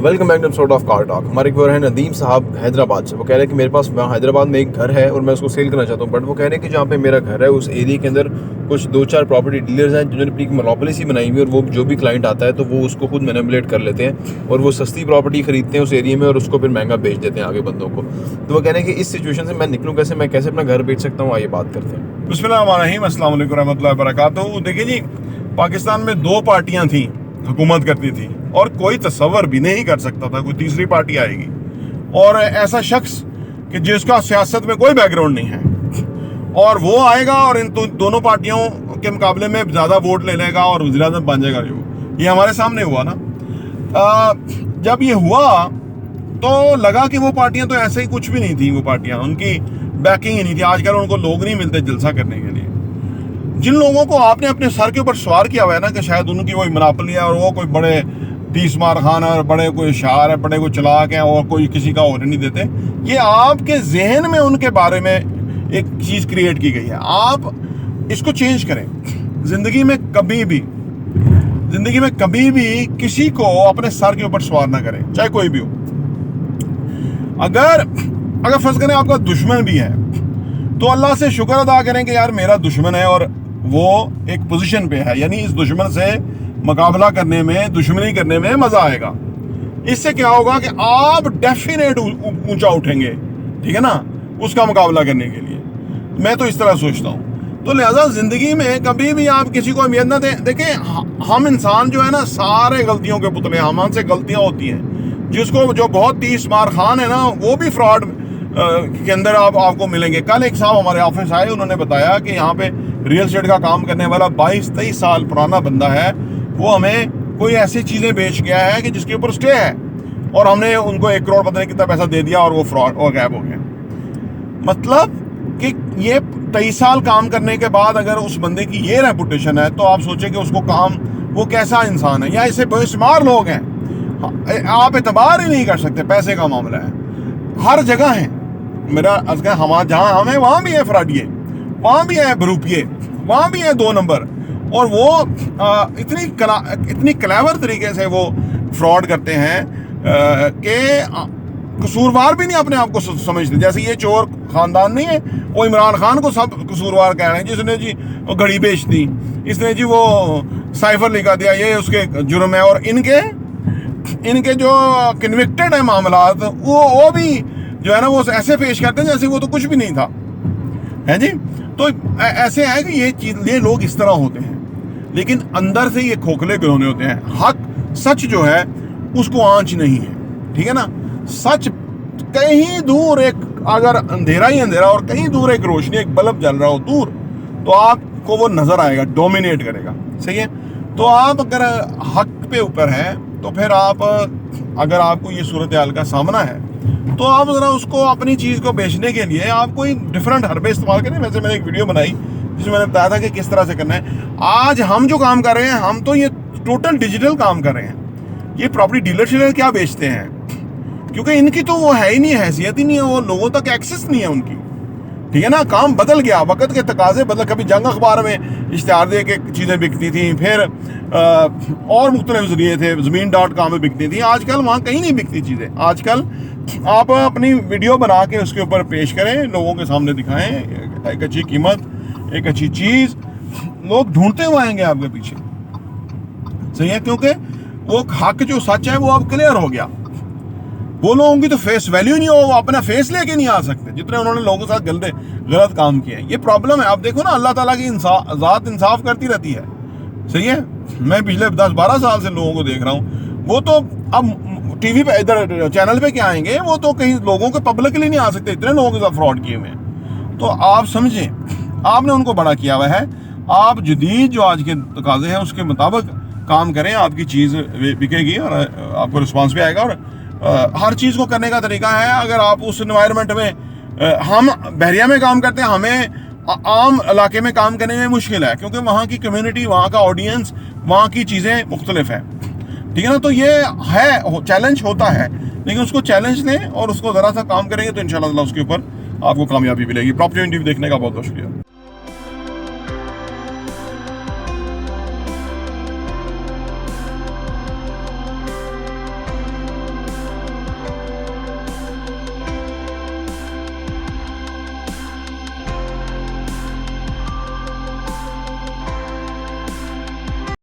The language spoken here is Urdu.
Welcome back to sort of car talk. ہمارے ایک ہے ندیم صاحب حیدرآباد سے. وہ کہہ رہے ہیں کہ میرے پاس حیدرآباد میں ایک گھر ہے اور میں اس کو سیل کرنا چاہتا ہوں, بٹ وہ کہہ رہے ہیں کہ جہاں پہ میرا گھر ہے اس ایریے کے اندر کچھ 2-4 پراپرٹی ڈیلرز ہیں جنہوں نے اپنی مونوپولی سی بنائی ہوئی ہے, اور وہ جو بھی کلائنٹ آتا ہے تو وہ اس کو خود مینیپولیٹ کر لیتے ہیں اور وہ سستی پراپرٹی خریدتے ہیں اس ایریے میں اور اس کو پھر مہنگا بیچ دیتے ہیں آگے بندوں کو. تو وہ کہہ رہے ہیں کہ اس سچویشن سے میں نکلوں کیسے, میں کیسے اپنا گھر بیچ سکتا ہوں, آئیے بات کرتے ہیں. بسم اللہ الرحمن الرحیم. السلام علیکم ورحمۃ اللہ وبرکاتہ. دیکھیں جی, پاکستان میں 2 پارٹیاں تھیں حکومت کرتی تھی, اور کوئی تصور بھی نہیں کر سکتا تھا کوئی تیسری پارٹی آئے گی, اور ایسا شخص کہ جس کا سیاست میں کوئی بیک گراؤنڈ نہیں ہے, اور وہ آئے گا اور ان دونوں پارٹیوں کے مقابلے میں زیادہ ووٹ لے لے گا اور وزیر اعظم بن جائے گا. یہ ہمارے سامنے ہوا نا. جب یہ ہوا تو لگا کہ وہ پارٹیاں تو ایسے ہی کچھ بھی نہیں تھیں, وہ پارٹیاں ان کی بیکنگ ہی نہیں تھی. آج کل ان کو لوگ نہیں ملتے جلسہ کرنے کے لیے. جن لوگوں کو آپ نے اپنے سر کے اوپر سوار کیا ہوا ہے نا کہ شاید ان کی وہی مناپلی ہے اور وہ کوئی بڑے 30 مار خان ہے اور بڑے کوئی شاعر ہے, بڑے کوئی چلاک ہیں اور کوئی کسی کا ہونے نہیں دیتے, یہ آپ کے ذہن میں ان کے بارے میں ایک چیز کریٹ کی گئی ہے. آپ اس کو چینج کریں. زندگی میں کبھی بھی کسی کو اپنے سر کے اوپر سوار نہ کریں, چاہے کوئی بھی ہو. اگر فرض کریں آپ کا دشمن بھی ہے تو اللہ سے شکر ادا کریں کہ یار میرا دشمن ہے اور وہ ایک پوزیشن پہ ہے, یعنی اس دشمن سے مقابلہ کرنے میں, دشمنی کرنے میں مزہ آئے گا. اس سے کیا ہوگا کہ آپ ڈیفینیٹ اونچا اٹھیں گے, ٹھیک ہے نا, اس کا مقابلہ کرنے کے لیے. میں تو اس طرح سوچتا ہوں. تو لہذا زندگی میں کبھی بھی آپ کسی کو اہمیت نہ دیں. دیکھیں ہم انسان جو ہے نا سارے غلطیوں کے پتلے, ہم سے غلطیاں ہوتی ہیں. جس کو جو بہت 30 مار خان ہے نا وہ بھی فراڈ کے اندر آپ کو ملیں گے. کل ایک صاحب ہمارے آفس آئے, انہوں نے بتایا کہ یہاں پہ ریل اسٹیٹ کا کام کرنے والا 22-23 سال پرانا بندہ ہے, وہ ہمیں کوئی ایسی چیزیں بیچ گیا ہے کہ جس کے اوپر اسٹے ہے, اور ہم نے ان کو 1 کروڑ پتہ نہیں کتنا پیسہ دے دیا اور وہ فراڈ اور غائب ہو گیا. مطلب کہ یہ 23 سال کام کرنے کے بعد اگر اس بندے کی یہ ریپوٹیشن ہے تو آپ سوچیں کہ اس کو کام, وہ کیسا انسان ہے. یا اسے بے شمار لوگ ہیں, آپ اعتبار ہی نہیں کر سکتے. پیسے کا معاملہ ہے, ہر جگہ ہے. میرا جہاں ہم ہیں وہاں بھی ہے فراڈیے, وہاں بھی ہے بروپیے, وہاں بھی ہے 2 نمبر, اور وہ اتنی کلیور طریقے سے وہ فراڈ کرتے ہیں کہ قصوروار بھی نہیں اپنے آپ کو سمجھتے. جیسے یہ چور خاندان نہیں ہے, وہ عمران خان کو سب قصوروار کہہ رہے ہیں. جس نے جی وہ گھڑی بیچ دی, اس نے جی وہ سائفر لکھا دیا, یہ اس کے جرم ہے. اور ان کے جو کنوکٹڈ ہیں معاملات, وہ بھی جو ہے نا وہ ایسے پیش کرتے ہیں جیسے وہ تو کچھ بھی نہیں تھا, ہے جی. تو ایسے ہے کہ یہ لوگ اس طرح ہوتے ہیں, لیکن اندر سے یہ کھوکھلے گرونے ہوتے ہیں. حق سچ جو ہے اس کو آنچ نہیں ہے, ٹھیک ہے نا. سچ کہیں دور ایک اگر اندھیرا ہی اندھیرا اور کہیں دور ایک روشنی, ایک بلب جل رہا ہو دور, تو آپ کو وہ نظر آئے گا, ڈومینیٹ کرے گا, صحیح ہے. تو آپ اگر حق پہ اوپر ہیں تو پھر اگر آپ کو یہ صورتحال کا سامنا ہے تو آپ ذرا اس کو اپنی چیز کو بیچنے کے لیے آپ کوئی ڈفرینٹ حربے استعمال کریں. ویسے میں نے ایک ویڈیو بنائی جس میں نے بتایا تھا کہ کس طرح سے کرنا ہے. آج ہم جو کام کر رہے ہیں, ہم تو یہ ٹوٹل ڈیجیٹل کام کر رہے ہیں. یہ پراپرٹی ڈیلر کیا بیچتے ہیں, کیونکہ ان کی تو وہ ہے ہی نہیں, حیثیت ہی نہیں ہے, وہ لوگوں تک ایکسس نہیں ہے ان کی, ٹھیک ہے نا. کام بدل گیا, وقت کے تقاضے بدل. کبھی جنگ اخبار میں اشتہار دے کے چیزیں بکتی تھیں, پھر اور مختلف ذریعے تھے, زمین.com میں بکتی تھیں. آج کل وہاں کہیں نہیں بکتی چیزیں. آج کل آپ اپنی ویڈیو بنا کے اس کے اوپر پیش کریں, لوگوں کے سامنے دکھائیں, ایک اچھی قیمت, ایک اچھی چیز, لوگ ڈھونڈتے ہوئے آئیں گے آپ کے پیچھے, صحیح ہے. کیونکہ وہ حق جو سچ ہے وہ اب کلیئر ہو گیا. وہ لوگوں کی تو فیس ویلیو نہیں ہو, وہ اپنا فیس لے کے نہیں آ سکتے جتنے انہوں نے لوگوں کے ساتھ غلط کام کیے ہیں. یہ پرابلم ہے. آپ دیکھو نا, اللہ تعالیٰ کی ذات انصاف کرتی رہتی ہے, صحیح ہے. میں پچھلے 10-12 سال سے لوگوں کو دیکھ رہا ہوں, وہ تو اب ٹی وی پہ ادھر چینل پہ کیا آئیں گے, وہ تو کہیں لوگوں کے پبلکلی نہیں آ سکتے, اتنے لوگوں کے ساتھ فراڈ کیے ہوئے ہیں. تو آپ سمجھیں, آپ نے ان کو بڑا کیا ہوا ہے. آپ جدید جو آج کے تقاضے ہیں اس کے مطابق کام کریں, آپ کی چیز بکے گی اور آپ کو رسپانس بھی آئے گا. اور ہر چیز کو کرنے کا طریقہ ہے. اگر آپ اس انوائرمنٹ میں, ہم بحریہ میں کام کرتے ہیں, ہمیں عام علاقے میں کام کرنے میں مشکل ہے کیونکہ وہاں کی کمیونٹی, وہاں کا آڈینس, وہاں کی چیزیں مختلف ہیں, ٹھیک ہے نا. تو یہ ہے چیلنج ہوتا ہے, لیکن اس کو چیلنج لیں اور اس کو ذرا سا کام کریں گے تو انشاءاللہ اس کے اوپر آپ کو کامیابی ملے گی. پراپرٹی دیکھنے کا بہت بہت شکریہ.